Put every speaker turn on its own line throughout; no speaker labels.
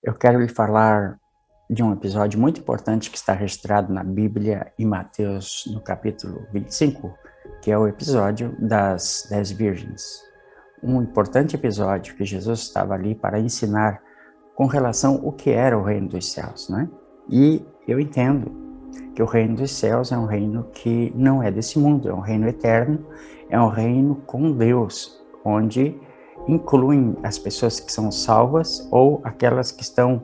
Eu quero lhe falar de um episódio muito importante que está registrado na Bíblia, em Mateus, no capítulo 25, que é o episódio das 10 virgens. Um importante episódio que Jesus estava ali para ensinar com relação ao que era o reino dos céus, né? E eu entendo que o reino dos céus é um reino que não é desse mundo, é um reino eterno, é um reino com Deus, onde incluem as pessoas que são salvas ou aquelas que estão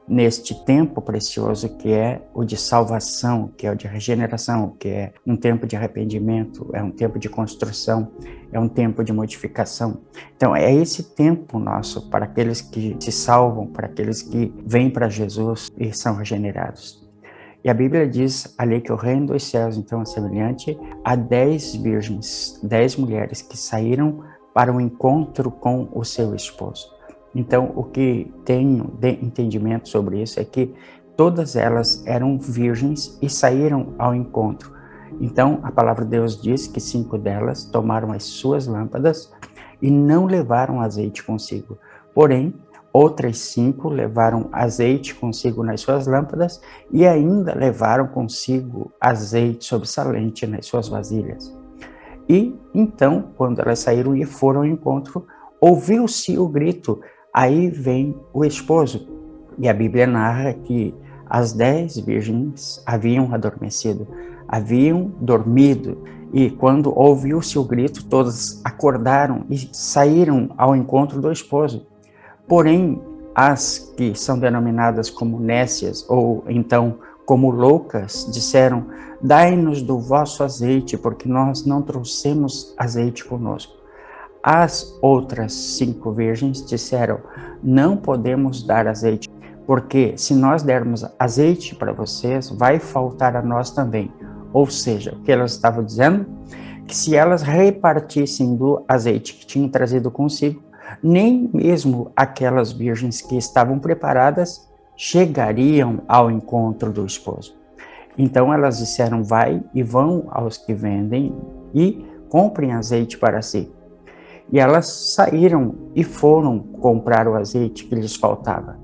neste tempo precioso que é o de salvação, que é o de regeneração, que é um tempo de arrependimento, é um tempo de construção, é um tempo de modificação. Então é esse tempo nosso para aqueles que se salvam, para aqueles que vêm para Jesus e são regenerados. E a Bíblia diz ali que o reino dos céus, então, é semelhante a 10 virgens, 10 mulheres que saíram para o encontro com o seu esposo. Então, o que tenho de entendimento sobre isso é que todas elas eram virgens e saíram ao encontro. Então, a palavra de Deus diz que 5 delas tomaram as suas lâmpadas e não levaram azeite consigo. Porém, outras 5 levaram azeite consigo nas suas lâmpadas e ainda levaram consigo azeite sobressalente nas suas vasilhas. E então, quando elas saíram e foram ao encontro, ouviu-se o grito: aí vem o esposo. E a Bíblia narra que as 10 virgens haviam adormecido, haviam dormido. E quando ouviu-se o grito, todas acordaram e saíram ao encontro do esposo. Porém, as que são denominadas como nécias ou então como loucas disseram: dai-nos do vosso azeite, porque nós não trouxemos azeite conosco. As outras 5 virgens disseram: não podemos dar azeite, porque se nós dermos azeite para vocês, vai faltar a nós também. Ou seja, o que elas estavam dizendo? Que se elas repartissem do azeite que tinham trazido consigo, nem mesmo aquelas virgens que estavam preparadas chegariam ao encontro do esposo. Então elas disseram: vai e vão aos que vendem e comprem azeite para si. E elas saíram e foram comprar o azeite que lhes faltava,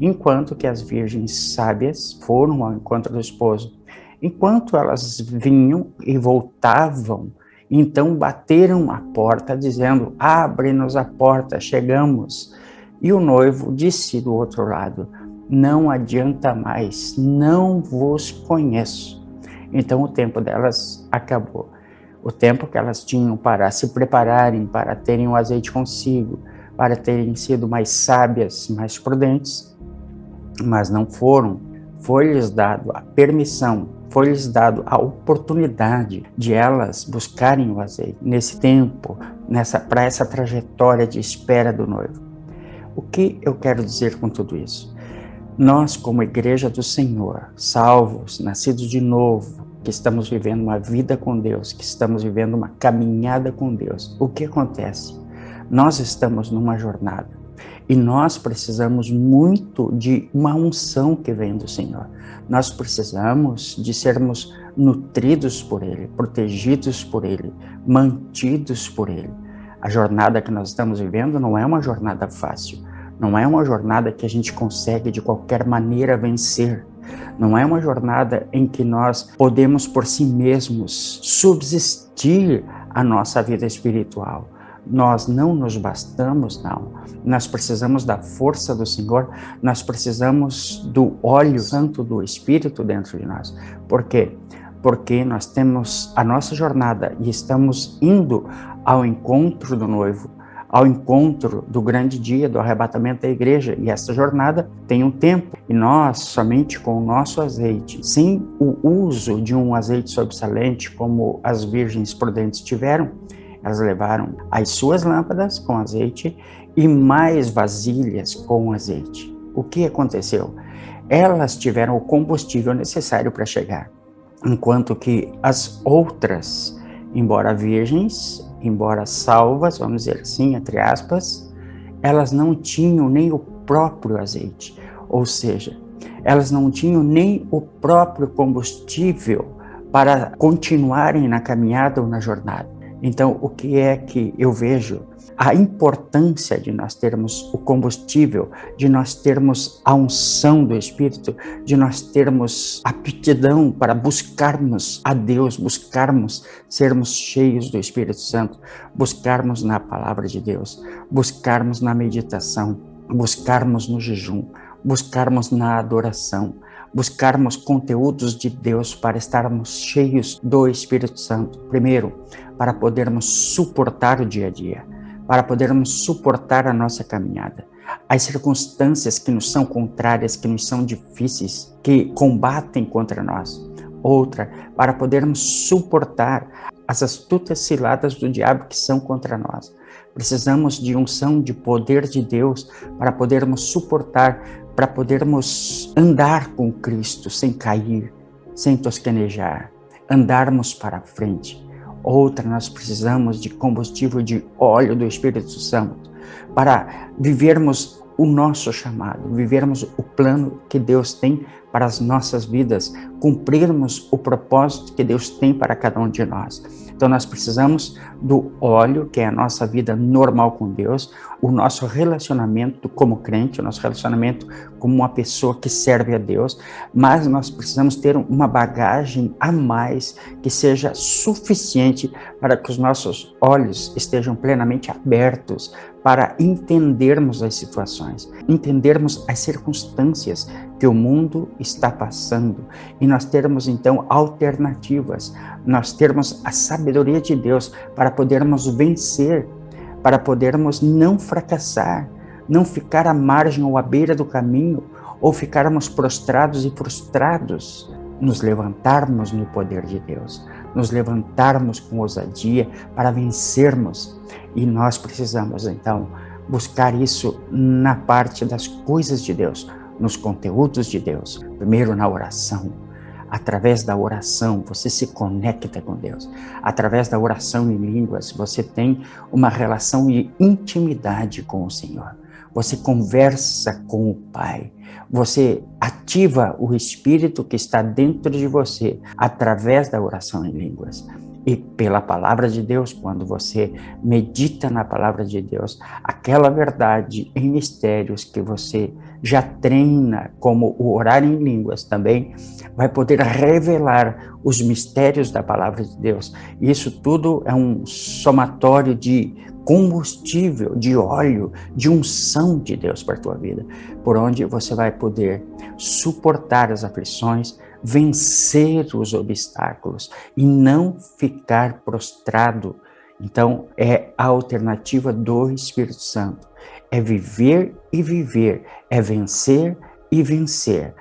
enquanto que as virgens sábias foram ao encontro do esposo. Enquanto elas vinham e voltavam, então bateram a porta, dizendo: abre-nos a porta, chegamos. E o noivo disse do outro lado: não adianta mais, não vos conheço. Então o tempo delas acabou. O tempo que elas tinham para se prepararem, para terem o azeite consigo, para terem sido mais sábias, mais prudentes, mas não foram. Foi-lhes dado a permissão, foi-lhes dado a oportunidade de elas buscarem o azeite nesse tempo, para essa trajetória de espera do noivo. O que eu quero dizer com tudo isso? Nós, como Igreja do Senhor, salvos, nascidos de novo, que estamos vivendo uma vida com Deus, que estamos vivendo uma caminhada com Deus, o que acontece? Nós estamos numa jornada e nós precisamos muito de uma unção que vem do Senhor. Nós precisamos de sermos nutridos por Ele, protegidos por Ele, mantidos por Ele. A jornada que nós estamos vivendo não é uma jornada fácil, não é uma jornada que a gente consegue de qualquer maneira vencer. Não é uma jornada em que nós podemos por si mesmos subsistir a nossa vida espiritual. Nós não nos bastamos, não. Nós precisamos da força do Senhor, nós precisamos do óleo santo do Espírito dentro de nós. Por quê? Porque nós temos a nossa jornada e estamos indo ao encontro do noivo, ao encontro do grande dia do arrebatamento da igreja. E essa jornada tem um tempo. E nós, somente com o nosso azeite, sem o uso de um azeite sobressalente, como as virgens prudentes tiveram, elas levaram as suas lâmpadas com azeite e mais vasilhas com azeite. O que aconteceu? Elas tiveram o combustível necessário para chegar, enquanto que as outras, embora virgens, embora salvas, vamos dizer assim, entre aspas, elas não tinham nem o próprio azeite, ou seja, elas não tinham nem o próprio combustível para continuarem na caminhada ou na jornada. Então, o que é que eu vejo? A importância de nós termos o combustível, de nós termos a unção do Espírito, de nós termos aptidão para buscarmos a Deus, buscarmos sermos cheios do Espírito Santo, buscarmos na palavra de Deus, buscarmos na meditação, buscarmos no jejum, buscarmos na adoração, buscarmos conteúdos de Deus para estarmos cheios do Espírito Santo. Primeiro, para podermos suportar o dia a dia, para podermos suportar a nossa caminhada. As circunstâncias que nos são contrárias, que nos são difíceis, que combatem contra nós. Outra, para podermos suportar as astutas ciladas do diabo que são contra nós. Precisamos de unção, de poder de Deus para podermos suportar, para podermos andar com Cristo sem cair, sem tosquenejar, andarmos para frente. Outra, nós precisamos de combustível, de óleo do Espírito Santo para vivermos o nosso chamado, vivermos o plano que Deus tem para as nossas vidas, cumprirmos o propósito que Deus tem para cada um de nós. Então nós precisamos do óleo, que é a nossa vida normal com Deus, o nosso relacionamento como crente, o nosso relacionamento como uma pessoa que serve a Deus, mas nós precisamos ter uma bagagem a mais que seja suficiente para que os nossos olhos estejam plenamente abertos para entendermos as situações, entendermos as circunstâncias que o mundo está passando e nós termos então alternativas, nós termos a sabedoria de Deus para podermos vencer, para podermos não fracassar, não ficar à margem ou à beira do caminho ou ficarmos prostrados e frustrados, nos levantarmos no poder de Deus, nos levantarmos com ousadia para vencermos. E nós precisamos, então, buscar isso na parte das coisas de Deus, nos conteúdos de Deus. Primeiro, na oração. Através da oração, você se conecta com Deus. Através da oração em línguas, você tem uma relação de intimidade com o Senhor. Você conversa com o Pai. Você ativa o Espírito que está dentro de você através da oração em línguas. E pela palavra de Deus, quando você medita na palavra de Deus, aquela verdade em mistérios que você já treina, como o orar em línguas também, vai poder revelar os mistérios da palavra de Deus. Isso tudo é um somatório de combustível, de óleo, de unção de Deus para a tua vida, por onde você vai poder suportar as aflições, vencer os obstáculos e não ficar prostrado. Então, é a alternativa do Espírito Santo. É viver e viver, é vencer e vencer.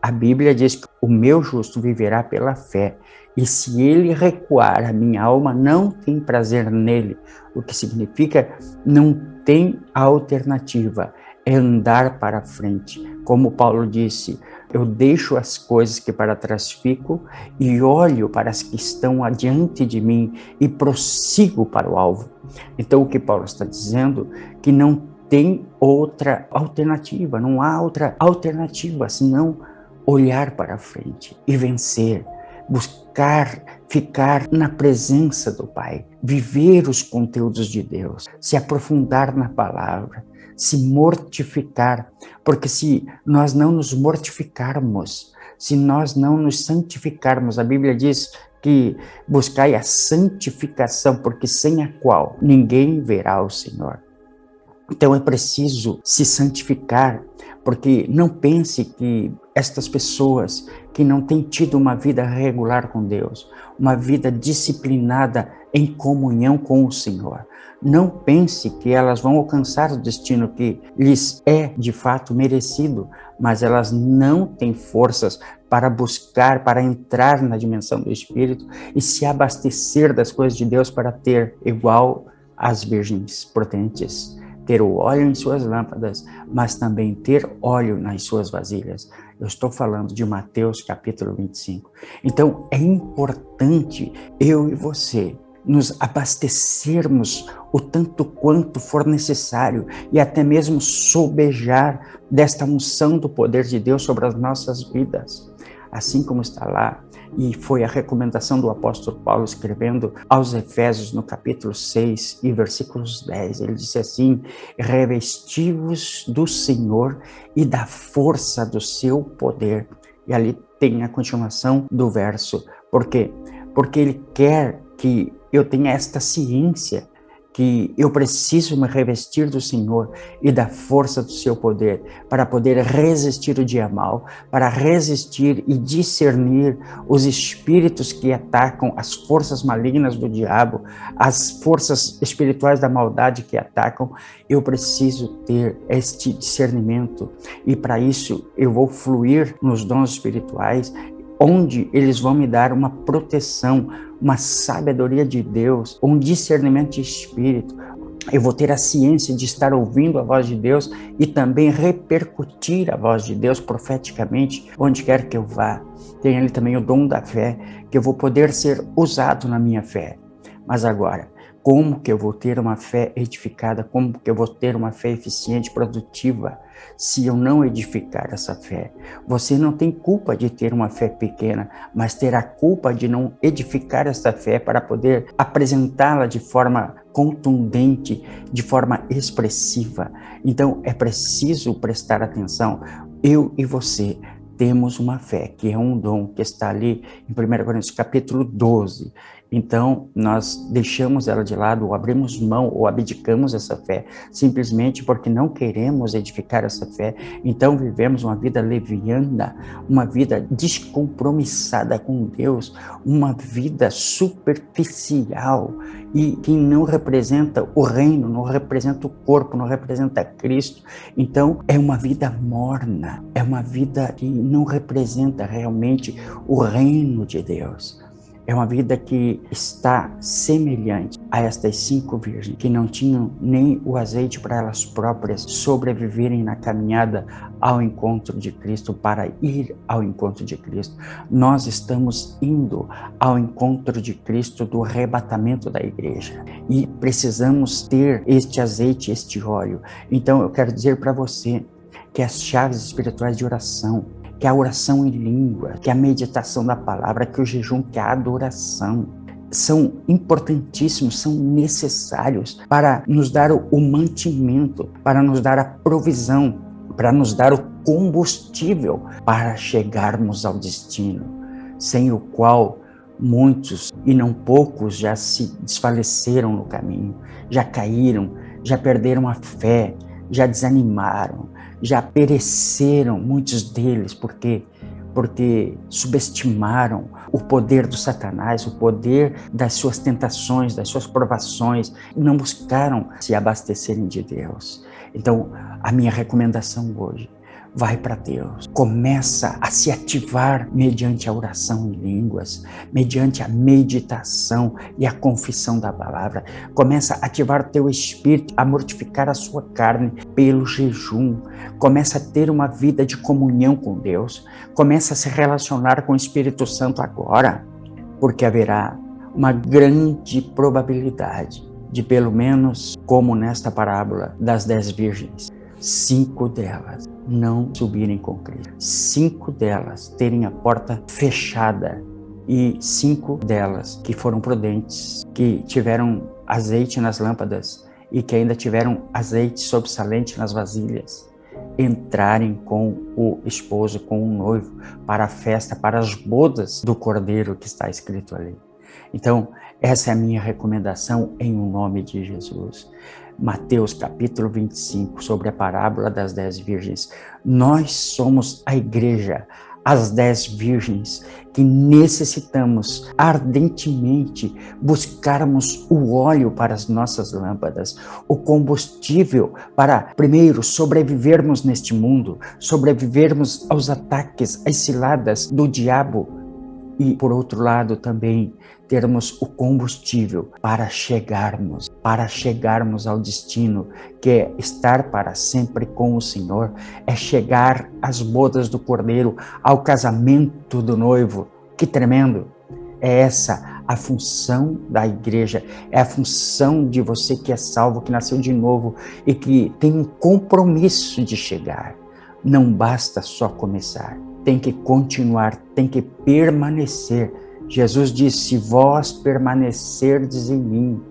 A Bíblia diz que o meu justo viverá pela fé, e se ele recuar, a minha alma não tem prazer nele, o que significa não tem alternativa, é andar para frente. Como Paulo disse, eu deixo as coisas que para trás fico e olho para as que estão adiante de mim e prossigo para o alvo. Então o que Paulo está dizendo é que não tem outra alternativa, não há outra alternativa senão olhar para frente e vencer, buscar ficar na presença do Pai, viver os conteúdos de Deus, se aprofundar na palavra, se mortificar, porque se nós não nos mortificarmos, se nós não nos santificarmos, a Bíblia diz que buscai a santificação, porque sem a qual ninguém verá o Senhor. Então é preciso se santificar, porque não pense que estas pessoas que não têm tido uma vida regular com Deus, uma vida disciplinada em comunhão com o Senhor, não pense que elas vão alcançar o destino que lhes é de fato merecido, mas elas não têm forças para buscar, para entrar na dimensão do Espírito e se abastecer das coisas de Deus para ter igual às virgens prudentes. Ter o óleo em suas lâmpadas, mas também ter óleo nas suas vasilhas. Eu estou falando de Mateus capítulo 25. Então, é importante eu e você nos abastecermos o tanto quanto for necessário e até mesmo sobejar desta unção do poder de Deus sobre as nossas vidas. assim como está lá, e foi a recomendação do apóstolo Paulo escrevendo aos Efésios no capítulo 6 e versículos 10. Ele disse assim: revesti-vos do Senhor e da força do seu poder. E ali tem a continuação do verso. Por quê? Porque ele quer que eu tenha esta ciência que eu preciso me revestir do Senhor e da força do seu poder para poder resistir o dia mau, para resistir e discernir os espíritos que atacam, as forças malignas do diabo, as forças espirituais da maldade que atacam. Eu preciso ter este discernimento e para isso eu vou fluir nos dons espirituais, onde eles vão me dar uma proteção, uma sabedoria de Deus, um discernimento de espírito. Eu vou ter a ciência de estar ouvindo a voz de Deus e também repercutir a voz de Deus profeticamente onde quer que eu vá. Tem ali também o dom da fé, que eu vou poder ser usado na minha fé. Mas agora, como que eu vou ter uma fé edificada? Como que eu vou ter uma fé eficiente, produtiva, se eu não edificar essa fé? Você não tem culpa de ter uma fé pequena, mas ter a culpa de não edificar essa fé para poder apresentá-la de forma contundente, de forma expressiva. Então, é preciso prestar atenção. Eu e você temos uma fé, que é um dom, que está ali em 1 Coríntios capítulo 12. Então, nós deixamos ela de lado, ou abrimos mão, ou abdicamos essa fé, simplesmente porque não queremos edificar essa fé. Então, vivemos uma vida leviana, uma vida descompromissada com Deus, uma vida superficial, e que não representa o reino, não representa o corpo, não representa Cristo. Então, é uma vida morna, é uma vida que não representa realmente o reino de Deus. É uma vida que está semelhante a estas 5 virgens, que não tinham nem o azeite para elas próprias sobreviverem na caminhada ao encontro de Cristo, para ir ao encontro de Cristo. Nós estamos indo ao encontro de Cristo do arrebatamento da igreja e precisamos ter este azeite, este óleo. Então eu quero dizer para você que as chaves espirituais de oração, que a oração em língua, que a meditação da palavra, que o jejum, que a adoração, são importantíssimos, são necessários para nos dar o mantimento, para nos dar a provisão, para nos dar o combustível para chegarmos ao destino, sem o qual muitos, e não poucos, já se desfaleceram no caminho, já caíram, já perderam a fé, já desanimaram, já pereceram muitos deles, porque subestimaram o poder do Satanás, o poder das suas tentações, das suas provações, e não buscaram se abastecerem de Deus. Então, a minha recomendação hoje: vai para Deus, começa a se ativar mediante a oração em línguas, mediante a meditação e a confissão da palavra. Começa a ativar teu espírito, a mortificar a sua carne pelo jejum. Começa a ter uma vida de comunhão com Deus. Começa a se relacionar com o Espírito Santo agora, porque haverá uma grande probabilidade de, pelo menos como nesta parábola das 10 virgens, 5 delas não subirem com Cristo, 5 delas terem a porta fechada e 5 delas que foram prudentes, que tiveram azeite nas lâmpadas e que ainda tiveram azeite sobressalente nas vasilhas, entrarem com o esposo, com o noivo, para a festa, para as bodas do Cordeiro que está escrito ali. Então, essa é a minha recomendação em nome de Jesus. Mateus capítulo 25, sobre a parábola das 10 virgens. Nós somos a igreja, as 10 virgens, que necessitamos ardentemente buscarmos o óleo para as nossas lâmpadas, o combustível para, primeiro, sobrevivermos neste mundo, sobrevivermos aos ataques, às ciladas do diabo, e, por outro lado, também termos o combustível para chegarmos ao destino, que é estar para sempre com o Senhor, é chegar às bodas do Cordeiro, ao casamento do noivo. Que tremendo! É essa a função da igreja, é a função de você que é salvo, que nasceu de novo e que tem um compromisso de chegar. Não basta só começar. tem que continuar, tem que permanecer. Jesus disse: se vós permanecerdes em mim,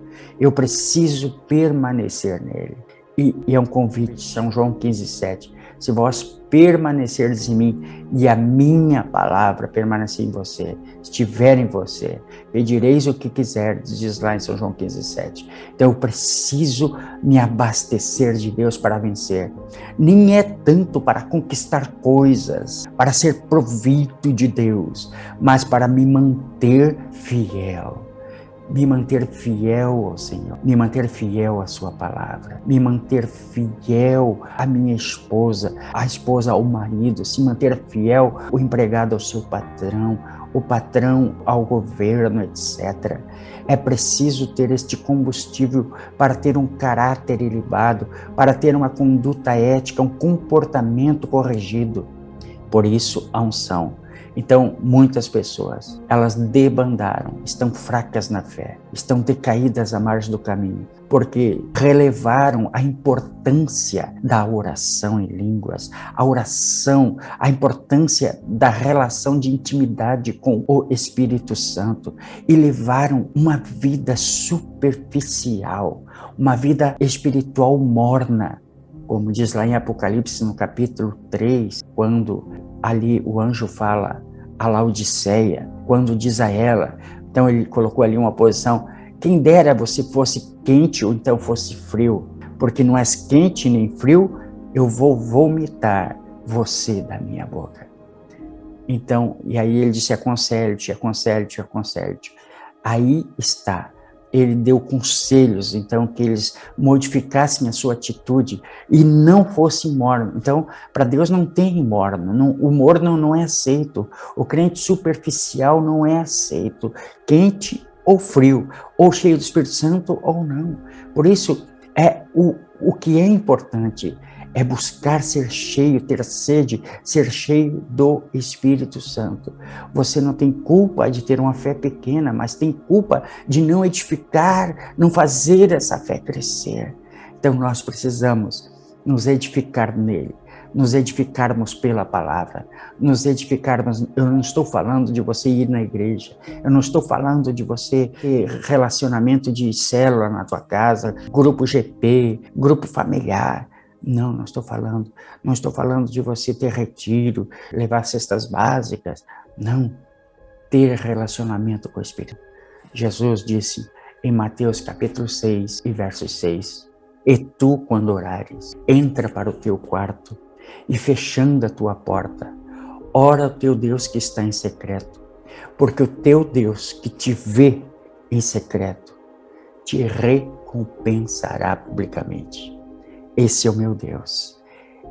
eu preciso permanecer nele. E é um convite, São João 15,7. Se vós permanecerdes em mim e a minha palavra permanecer em você, estiver em você, pedireis o que quiserdes, diz lá em São João 15,7. Então eu preciso me abastecer de Deus para vencer. Nem é tanto para conquistar coisas, para ser provido de Deus, mas para me manter fiel. Me manter fiel ao Senhor, me manter fiel à sua palavra, me manter fiel à minha esposa, a esposa ao marido, se manter fiel o empregado ao seu patrão, o patrão ao governo, etc. É preciso ter este combustível para ter um caráter ilibado, para ter uma conduta ética, um comportamento corrigido. Por isso, a unção. Então, muitas pessoas, elas debandaram, estão fracas na fé, estão decaídas à margem do caminho, porque relevaram a importância da oração em línguas, a oração, a importância da relação de intimidade com o Espírito Santo e levaram uma vida superficial, uma vida espiritual morna, como diz lá em Apocalipse, no capítulo 3, quando ali o anjo fala a Laodiceia, quando diz a ela, então ele colocou ali uma posição: quem dera você fosse quente ou então fosse frio, porque não és quente nem frio, eu vou vomitar você da minha boca. Então, e aí ele disse: aconselhe-te, aconselhe-te, aconselhe-te. Aí está. Ele deu conselhos, então, que eles modificassem a sua atitude e não fosse morno. Então, para Deus não tem morno, o morno não é aceito, o crente superficial não é aceito, quente ou frio, ou cheio do Espírito Santo ou não. Por isso, o que é importante é buscar ser cheio, ter sede, ser cheio do Espírito Santo. Você não tem culpa de ter uma fé pequena, mas tem culpa de não edificar, não fazer essa fé crescer. Então nós precisamos nos edificar nele, nos edificarmos pela palavra, nos edificarmos. Eu não estou falando de você ir na igreja, eu não estou falando de você ter relacionamento de célula na tua casa, grupo GP, grupo familiar. Não estou falando de você ter retiro, levar cestas básicas. Não, ter relacionamento com o Espírito. Jesus disse em Mateus capítulo 6 e verso 6, e tu, quando orares, entra para o teu quarto e fechando a tua porta, ora ao teu Deus que está em secreto, porque o teu Deus que te vê em secreto, te recompensará publicamente. Esse é o meu Deus,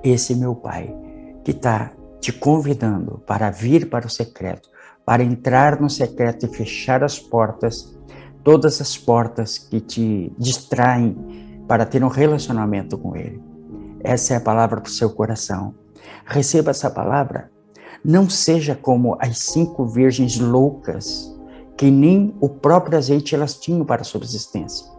esse é meu Pai, que está te convidando para vir para o secreto, para entrar no secreto e fechar as portas, todas as portas que te distraem para ter um relacionamento com Ele. Essa é a palavra para o seu coração. Receba essa palavra. Não seja como as 5 virgens loucas, que nem o próprio azeite elas tinham para a subsistência.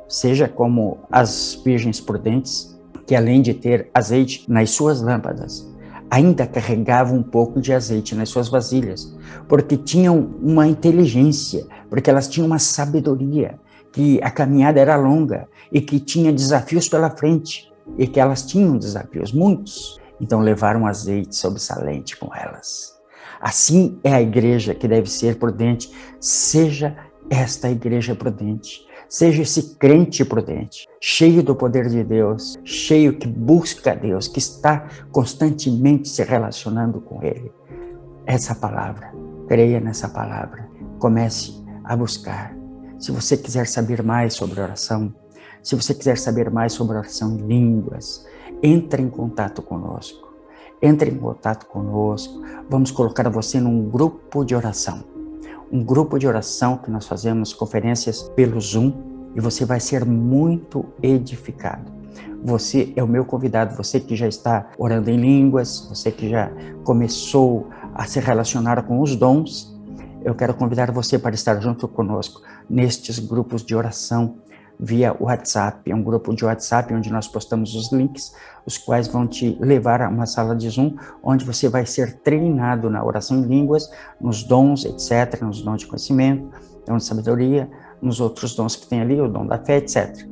Seja como as virgens prudentes, que além de ter azeite nas suas lâmpadas, ainda carregavam um pouco de azeite nas suas vasilhas, porque tinham uma inteligência, porque elas tinham uma sabedoria, que a caminhada era longa e que tinha desafios pela frente, e que elas tinham desafios, muitos. Então levaram azeite sobressalente com elas. Assim é a igreja que deve ser prudente. Seja esta igreja prudente. Seja esse crente prudente, cheio do poder de Deus, cheio que busca Deus, que está constantemente se relacionando com Ele. Essa palavra, creia nessa palavra, comece a buscar. Se você quiser saber mais sobre oração, se você quiser saber mais sobre oração em línguas, entre em contato conosco. Entre em contato conosco, vamos colocar você num grupo de oração. Um grupo de oração que nós fazemos conferências pelo Zoom e você vai ser muito edificado. Você é o meu convidado, você que já está orando em línguas, você que já começou a se relacionar com os dons, eu quero convidar você para estar junto conosco nestes grupos de oração via WhatsApp. É um grupo de WhatsApp onde nós postamos os links, os quais vão te levar a uma sala de Zoom, onde você vai ser treinado na oração em línguas, nos dons, etc., nos dons de conhecimento, dom de sabedoria, nos outros dons que tem ali, o dom da fé, etc.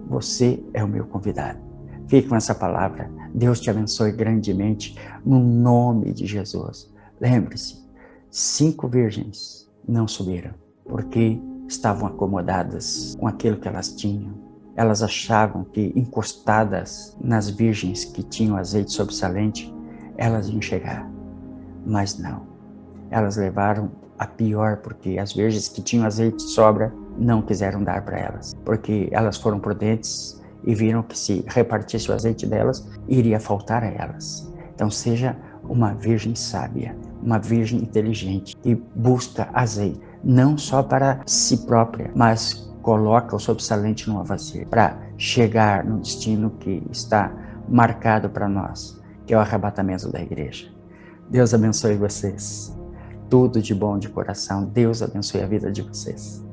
Você é o meu convidado. Fique com essa palavra. Deus te abençoe grandemente, no nome de Jesus. Lembre-se, 5 virgens não subiram, porque estavam acomodadas com aquilo que elas tinham. Elas achavam que, encostadas nas virgens que tinham azeite sobressalente, elas iam chegar. Mas não. Elas levaram a pior, porque as virgens que tinham azeite de sobra não quiseram dar para elas, porque elas foram prudentes e viram que se repartisse o azeite delas, iria faltar a elas. Então seja uma virgem sábia, uma virgem inteligente, que busca azeite, não só para si própria, mas coloca o sobressalente numa vasilha, para chegar no destino que está marcado para nós, que é o arrebatamento da igreja. Deus abençoe vocês. Tudo de bom de coração. Deus abençoe a vida de vocês.